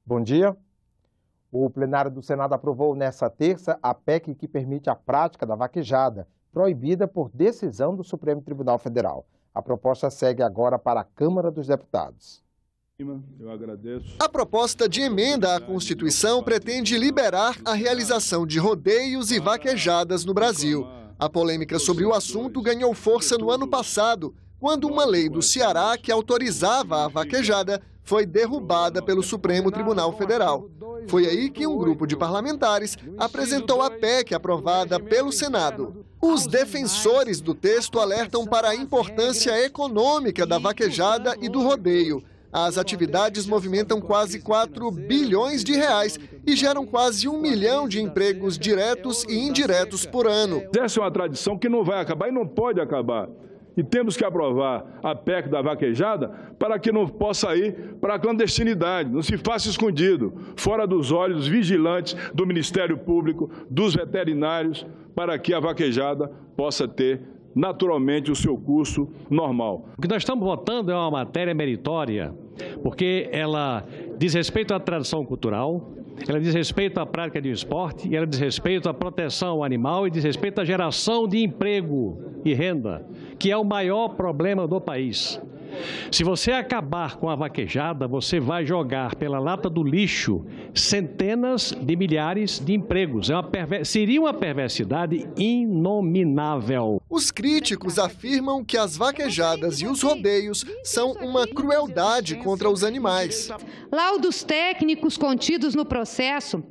Bom dia. O plenário do Senado aprovou nesta terça a PEC que permite a prática da vaquejada, proibida por decisão do Supremo Tribunal Federal. A proposta segue agora para a Câmara dos Deputados. Eu agradeço. A proposta de emenda à Constituição pretende liberar a realização de rodeios e vaquejadas no Brasil. A polêmica sobre o assunto ganhou força no ano passado, quando uma lei do Ceará que autorizava a vaquejada foi derrubada pelo Supremo Tribunal Federal. Foi aí que um grupo de parlamentares apresentou a PEC aprovada pelo Senado. Os defensores do texto alertam para a importância econômica da vaquejada e do rodeio. As atividades movimentam quase 4 bilhões de reais e geram quase 1 milhão de empregos diretos e indiretos por ano. Essa é uma tradição que não vai acabar e não pode acabar. E temos que aprovar a PEC da vaquejada para que não possa ir para a clandestinidade, não se faça escondido, fora dos olhos vigilantes do Ministério Público, dos veterinários, para que a vaquejada possa ter naturalmente o seu curso normal. O que nós estamos votando é uma matéria meritória, porque ela diz respeito à tradição cultural, ela diz respeito à prática de esporte, ela diz respeito à proteção ao animal e diz respeito à geração de emprego e renda, que é o maior problema do país. Se você acabar com a vaquejada, você vai jogar pela lata do lixo centenas de milhares de empregos. Seria uma perversidade inominável. Os críticos afirmam que as vaquejadas e os rodeios são uma crueldade contra os animais. Laudos técnicos contidos no processo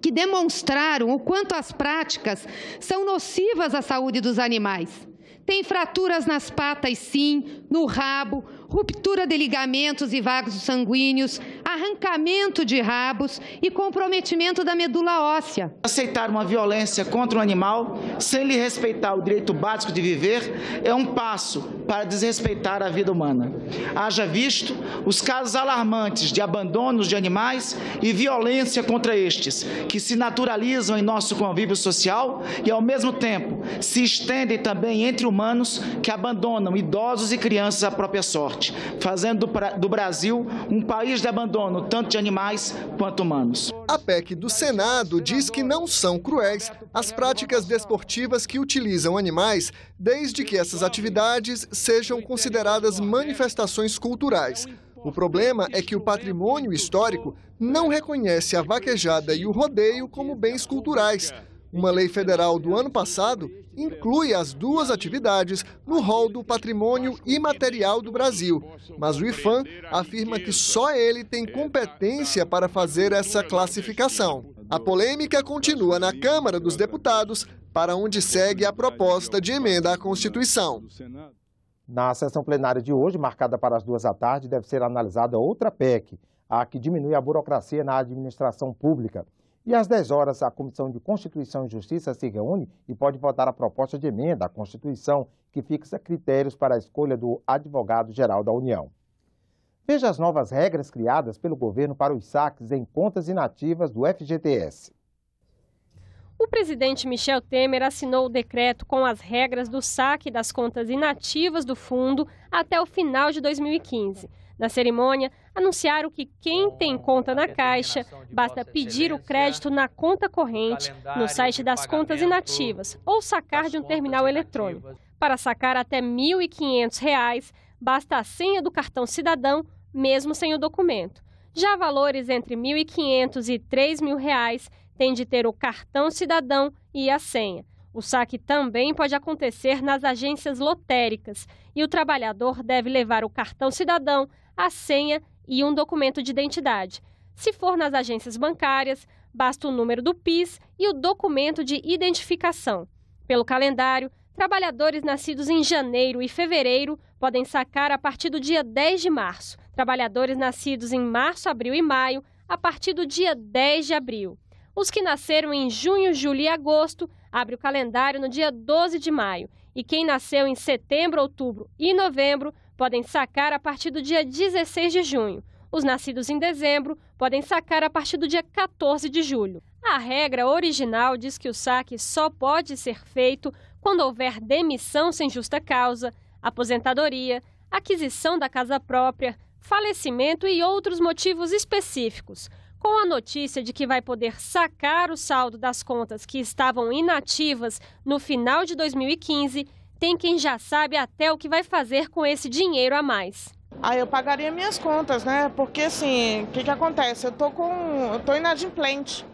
que demonstraram o quanto as práticas são nocivas à saúde dos animais. Tem fraturas nas patas, sim, no rabo, ruptura de ligamentos e vasos sanguíneos, arrancamento de rabos e comprometimento da medula óssea. Aceitar uma violência contra um animal sem lhe respeitar o direito básico de viver é um passo para desrespeitar a vida humana. Haja visto os casos alarmantes de abandonos de animais e violência contra estes, que se naturalizam em nosso convívio social e, ao mesmo tempo, se estendem também entre humanos que abandonam idosos e crianças à própria sorte, fazendo do Brasil um país de abandono tanto de animais quanto humanos. A PEC do Senado diz que não são cruéis as práticas desportivas que utilizam animais, desde que essas atividades sejam consideradas manifestações culturais. O problema é que o patrimônio histórico não reconhece a vaquejada e o rodeio como bens culturais. Uma lei federal do ano passado inclui as duas atividades no rol do patrimônio imaterial do Brasil, mas o IPHAN afirma que só ele tem competência para fazer essa classificação. A polêmica continua na Câmara dos Deputados, para onde segue a proposta de emenda à Constituição. Na sessão plenária de hoje, marcada para as 14h, deve ser analisada outra PEC, a que diminui a burocracia na administração pública. E às 10h, a Comissão de Constituição e Justiça se reúne e pode votar a proposta de emenda à Constituição que fixa critérios para a escolha do advogado-geral da União. Veja as novas regras criadas pelo governo para os saques em contas inativas do FGTS. O presidente Michel Temer assinou o decreto com as regras do saque das contas inativas do fundo até o final de 2015. Na cerimônia, anunciaram que quem tem conta na Caixa basta pedir o crédito na conta corrente, no site das contas inativas, ou sacar de um terminal eletrônico. Para sacar até R$ 1.500, basta a senha do cartão cidadão, mesmo sem o documento. Já valores entre R$ 1.500 e R$ 3.000 têm de ter o cartão cidadão e a senha. O saque também pode acontecer nas agências lotéricas e o trabalhador deve levar o cartão cidadão, a senha e um documento de identidade. Se for nas agências bancárias, basta o número do PIS e o documento de identificação. Pelo calendário, trabalhadores nascidos em janeiro e fevereiro podem sacar a partir do dia 10 de março. Trabalhadores nascidos em março, abril e maio, a partir do dia 10 de abril. Os que nasceram em junho, julho e agosto, abre o calendário no dia 12 de maio. E quem nasceu em setembro, outubro e novembro podem sacar a partir do dia 16 de junho. Os nascidos em dezembro podem sacar a partir do dia 14 de julho. A regra original diz que o saque só pode ser feito quando houver demissão sem justa causa, aposentadoria, aquisição da casa própria, falecimento e outros motivos específicos. Com a notícia de que vai poder sacar o saldo das contas que estavam inativas no final de 2015, tem quem já sabe até o que vai fazer com esse dinheiro a mais. Aí eu pagaria minhas contas, né? Porque assim, o que acontece? Eu tô inadimplente.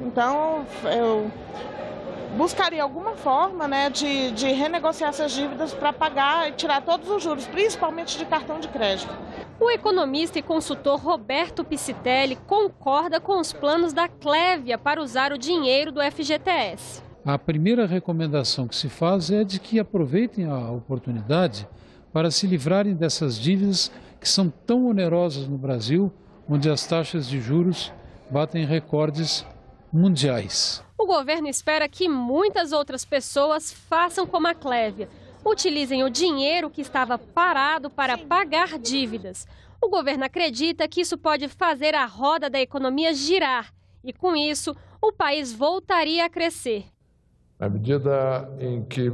Então eu buscaria alguma forma, né, de renegociar essas dívidas para pagar e tirar todos os juros, principalmente de cartão de crédito. O economista e consultor Roberto Piscitelli concorda com os planos da Clévia para usar o dinheiro do FGTS. A primeira recomendação que se faz é de que aproveitem a oportunidade para se livrarem dessas dívidas que são tão onerosas no Brasil, onde as taxas de juros batem recordes mundiais. O governo espera que muitas outras pessoas façam como a Clévia, utilizem o dinheiro que estava parado para pagar dívidas. O governo acredita que isso pode fazer a roda da economia girar e, com isso, o país voltaria a crescer. Na medida em que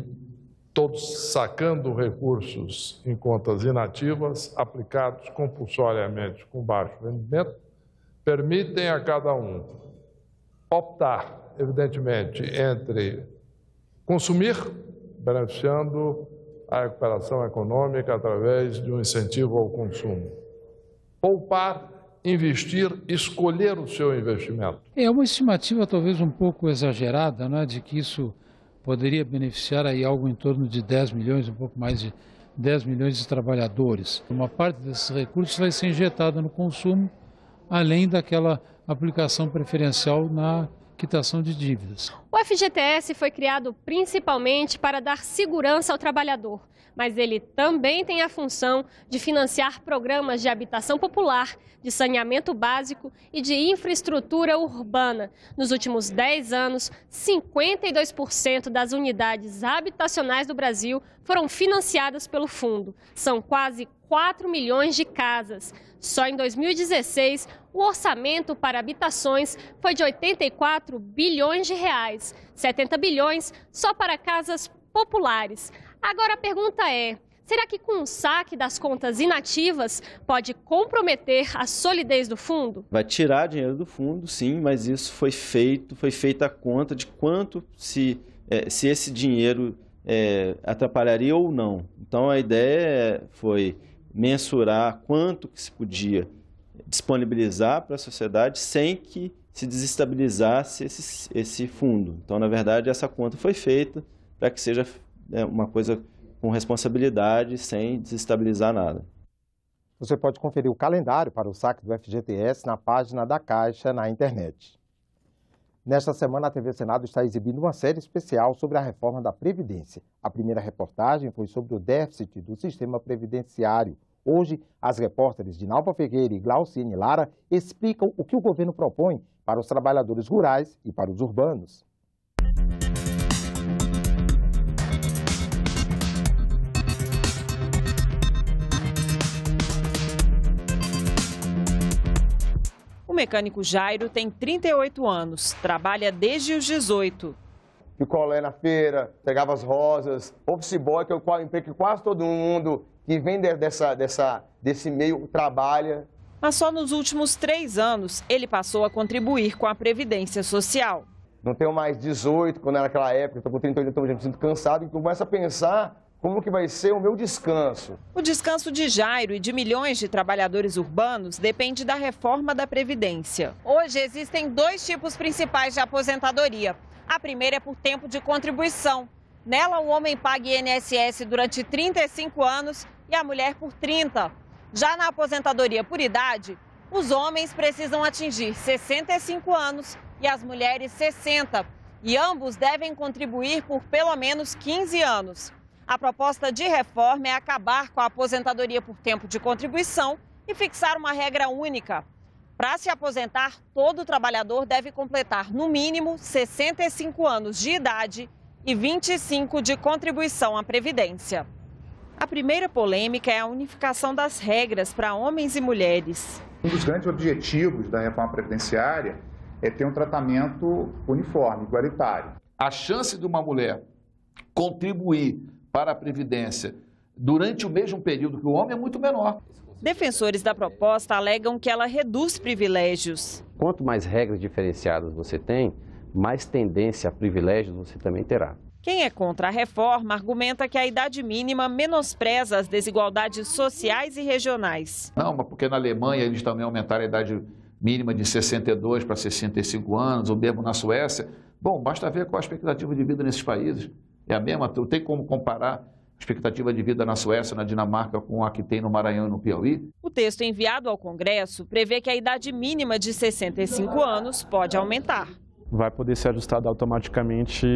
todos sacando recursos em contas inativas, aplicados compulsoriamente com baixo rendimento, permitem a cada um optar, evidentemente, entre consumir, beneficiando a recuperação econômica através de um incentivo ao consumo, poupar, investir, escolher o seu investimento. É uma estimativa talvez um pouco exagerada, né, de que isso poderia beneficiar aí algo em torno de 10 milhões, um pouco mais de 10 milhões de trabalhadores. Uma parte desses recursos vai ser injetada no consumo, além daquela aplicação preferencial na quitação de dívidas. O FGTS foi criado principalmente para dar segurança ao trabalhador, mas ele também tem a função de financiar programas de habitação popular, de saneamento básico e de infraestrutura urbana. Nos últimos 10 anos, 52% das unidades habitacionais do Brasil foram financiadas pelo fundo. São quase 4 milhões de casas. Só em 2016, o orçamento para habitações foi de 84 bilhões de reais, 70 bilhões só para casas populares. Agora a pergunta é, será que com o saque das contas inativas pode comprometer a solidez do fundo? Vai tirar dinheiro do fundo, sim, mas isso foi feita a conta de quanto se esse dinheiro atrapalharia ou não. Então a ideia foi mensurar quanto que se podia disponibilizar para a sociedade sem que se desestabilizasse esse fundo. Então, na verdade, essa conta foi feita para que seja uma coisa com responsabilidade, sem desestabilizar nada. Você pode conferir o calendário para o saque do FGTS na página da Caixa na internet. Nesta semana, a TV Senado está exibindo uma série especial sobre a reforma da Previdência. A primeira reportagem foi sobre o déficit do sistema previdenciário. Hoje, as repórteres Dinalva Ferreira e Glauciene Lara explicam o que o governo propõe para os trabalhadores rurais e para os urbanos. O mecânico Jairo tem 38 anos, trabalha desde os 18. Picolé na feira, pegava as rosas, office boy, que é o emprego que quase todo mundo que vem desse meio trabalha. Mas só nos últimos 3 anos ele passou a contribuir com a Previdência Social. Não tenho mais 18, quando era naquela época, estou com 38, então já me sinto cansado e começo a pensar como que vai ser o meu descanso. O descanso de Jairo e de milhões de trabalhadores urbanos depende da reforma da Previdência. Hoje existem 2 tipos principais de aposentadoria. A primeira é por tempo de contribuição. Nela, o homem paga INSS durante 35 anos e a mulher por 30. Já na aposentadoria por idade, os homens precisam atingir 65 anos e as mulheres 60. E ambos devem contribuir por pelo menos 15 anos. A proposta de reforma é acabar com a aposentadoria por tempo de contribuição e fixar uma regra única. Para se aposentar, todo trabalhador deve completar, no mínimo, 65 anos de idade e 25 de contribuição à Previdência. A primeira polêmica é a unificação das regras para homens e mulheres. Um dos grandes objetivos da reforma previdenciária é ter um tratamento uniforme, igualitário. A chance de uma mulher contribuir para a Previdência durante o mesmo período que o homem é muito menor. Defensores da proposta alegam que ela reduz privilégios. Quanto mais regras diferenciadas você tem, mais tendência a privilégios você também terá. Quem é contra a reforma argumenta que a idade mínima menospreza as desigualdades sociais e regionais. Não, mas porque na Alemanha eles também aumentaram a idade mínima de 62 para 65 anos, ou mesmo na Suécia. Bom, basta ver qual a expectativa de vida nesses países. É a mesma, não tem como comparar a expectativa de vida na Suécia, na Dinamarca, com a que tem no Maranhão e no Piauí. O texto enviado ao Congresso prevê que a idade mínima de 65 anos pode aumentar. Vai poder ser ajustada automaticamente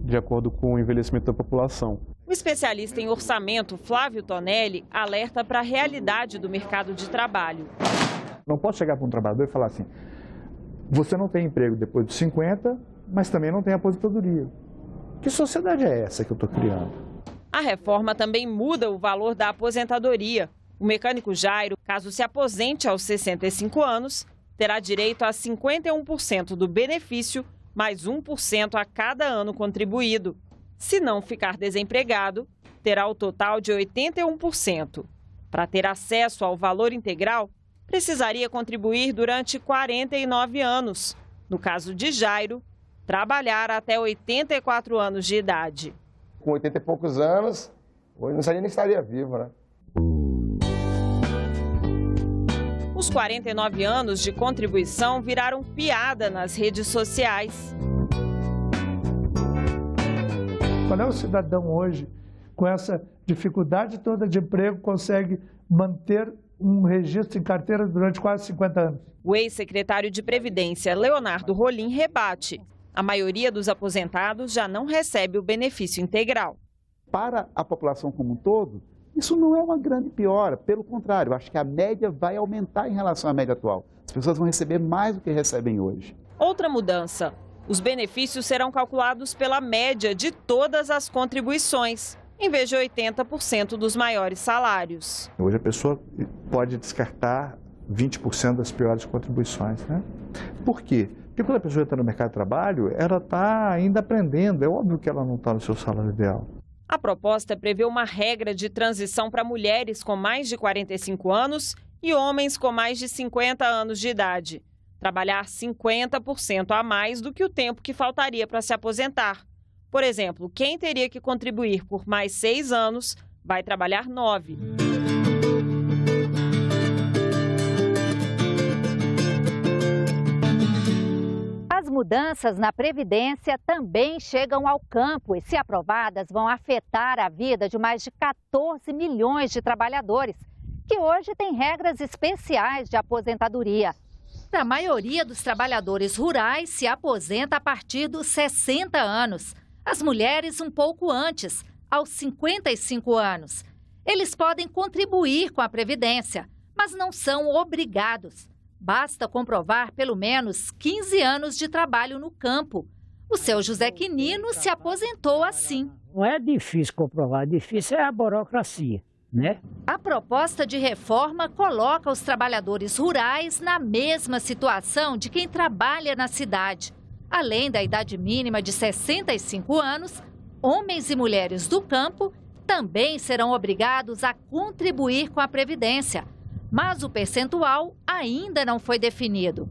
de acordo com o envelhecimento da população. O especialista em orçamento, Flávio Tonelli, alerta para a realidade do mercado de trabalho. Não posso chegar para um trabalhador e falar assim, você não tem emprego depois dos 50, mas também não tem aposentadoria. Que sociedade é essa que eu estou criando? A reforma também muda o valor da aposentadoria. O mecânico Jairo, caso se aposente aos 65 anos, terá direito a 51% do benefício, mais 1% a cada ano contribuído. Se não ficar desempregado, terá o total de 81%. Para ter acesso ao valor integral, precisaria contribuir durante 49 anos. No caso de Jairo, trabalhar até 84 anos de idade. Com 80 e poucos anos, hoje não nem estaria vivo, né? Os 49 anos de contribuição viraram piada nas redes sociais. Qual é o cidadão hoje, com essa dificuldade toda de emprego, consegue manter um registro em carteira durante quase 50 anos? O ex-secretário de Previdência, Leonardo Rolim, rebate. A maioria dos aposentados já não recebe o benefício integral. Para a população como um todo, isso não é uma grande piora, pelo contrário, eu acho que a média vai aumentar em relação à média atual. As pessoas vão receber mais do que recebem hoje. Outra mudança, os benefícios serão calculados pela média de todas as contribuições, em vez de 80% dos maiores salários. Hoje a pessoa pode descartar 20% das piores contribuições, né? Por quê? Porque quando a pessoa está no mercado de trabalho, ela está ainda aprendendo, é óbvio que ela não está no seu salário ideal. A proposta prevê uma regra de transição para mulheres com mais de 45 anos e homens com mais de 50 anos de idade. Trabalhar 50% a mais do que o tempo que faltaria para se aposentar. Por exemplo, quem teria que contribuir por mais 6 anos vai trabalhar 9. As mudanças na Previdência também chegam ao campo e, se aprovadas, vão afetar a vida de mais de 14 milhões de trabalhadores, que hoje têm regras especiais de aposentadoria. A maioria dos trabalhadores rurais se aposenta a partir dos 60 anos. As mulheres um pouco antes, aos 55 anos. Eles podem contribuir com a Previdência, mas não são obrigados. Basta comprovar pelo menos 15 anos de trabalho no campo. O seu José Quinino se aposentou assim. Não é difícil comprovar, difícil é a burocracia, né? A proposta de reforma coloca os trabalhadores rurais na mesma situação de quem trabalha na cidade. Além da idade mínima de 65 anos, homens e mulheres do campo também serão obrigados a contribuir com a Previdência. Mas o percentual ainda não foi definido.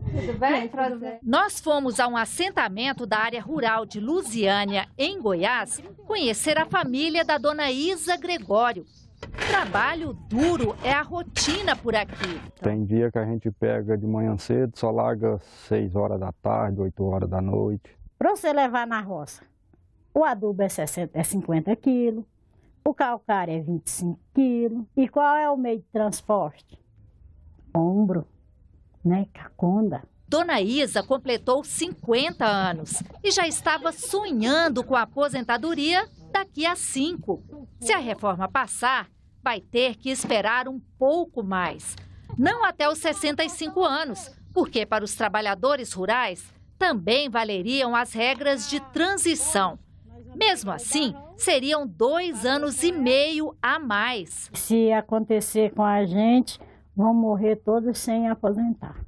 Tudo bem, prazer. Nós fomos a um assentamento da área rural de Lusiânia, em Goiás, conhecer a família da dona Isa Gregório. Trabalho duro é a rotina por aqui. Tem dia que a gente pega de manhã cedo, só larga 6 horas da tarde, 8 horas da noite. Para você levar na roça, o adubo é 50 quilos. O calcário é 25 quilos. E qual é o meio de transporte? Ombro, né? Caconda. Dona Isa completou 50 anos e já estava sonhando com a aposentadoria daqui a 5. Se a reforma passar, vai ter que esperar um pouco mais. Não até os 65 anos, porque para os trabalhadores rurais também valeriam as regras de transição. Mesmo assim, seriam 2 anos e meio a mais. Se acontecer com a gente, vão morrer todos sem aposentar.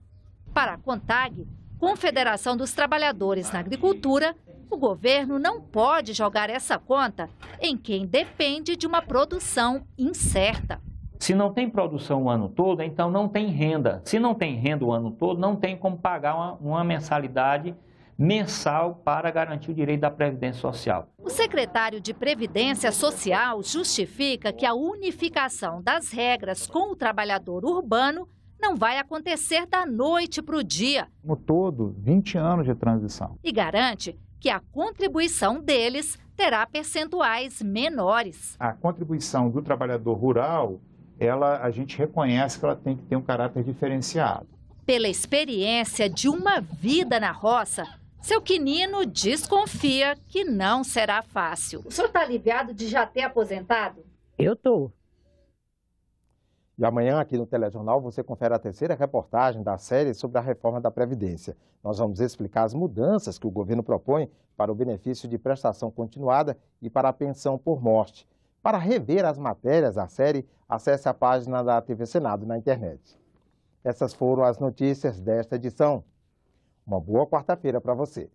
Para a CONTAG, Confederação dos Trabalhadores na Agricultura, o governo não pode jogar essa conta em quem depende de uma produção incerta. Se não tem produção o ano todo, então não tem renda. Se não tem renda o ano todo, não tem como pagar uma mensalidade mensal para garantir o direito da Previdência Social. O secretário de Previdência Social justifica que a unificação das regras com o trabalhador urbano não vai acontecer da noite para o dia. No todo, 20 anos de transição. E garante que a contribuição deles terá percentuais menores. A contribuição do trabalhador rural, a gente reconhece que ela tem que ter um caráter diferenciado. Pela experiência de uma vida na roça, seu Quinino desconfia que não será fácil. O senhor está aliviado de já ter aposentado? Eu estou. E amanhã, aqui no Telejornal, você confere a terceira reportagem da série sobre a reforma da Previdência. Nós vamos explicar as mudanças que o governo propõe para o benefício de prestação continuada e para a pensão por morte. Para rever as matérias da série, acesse a página da TV Senado na internet. Essas foram as notícias desta edição. Uma boa quarta-feira para você.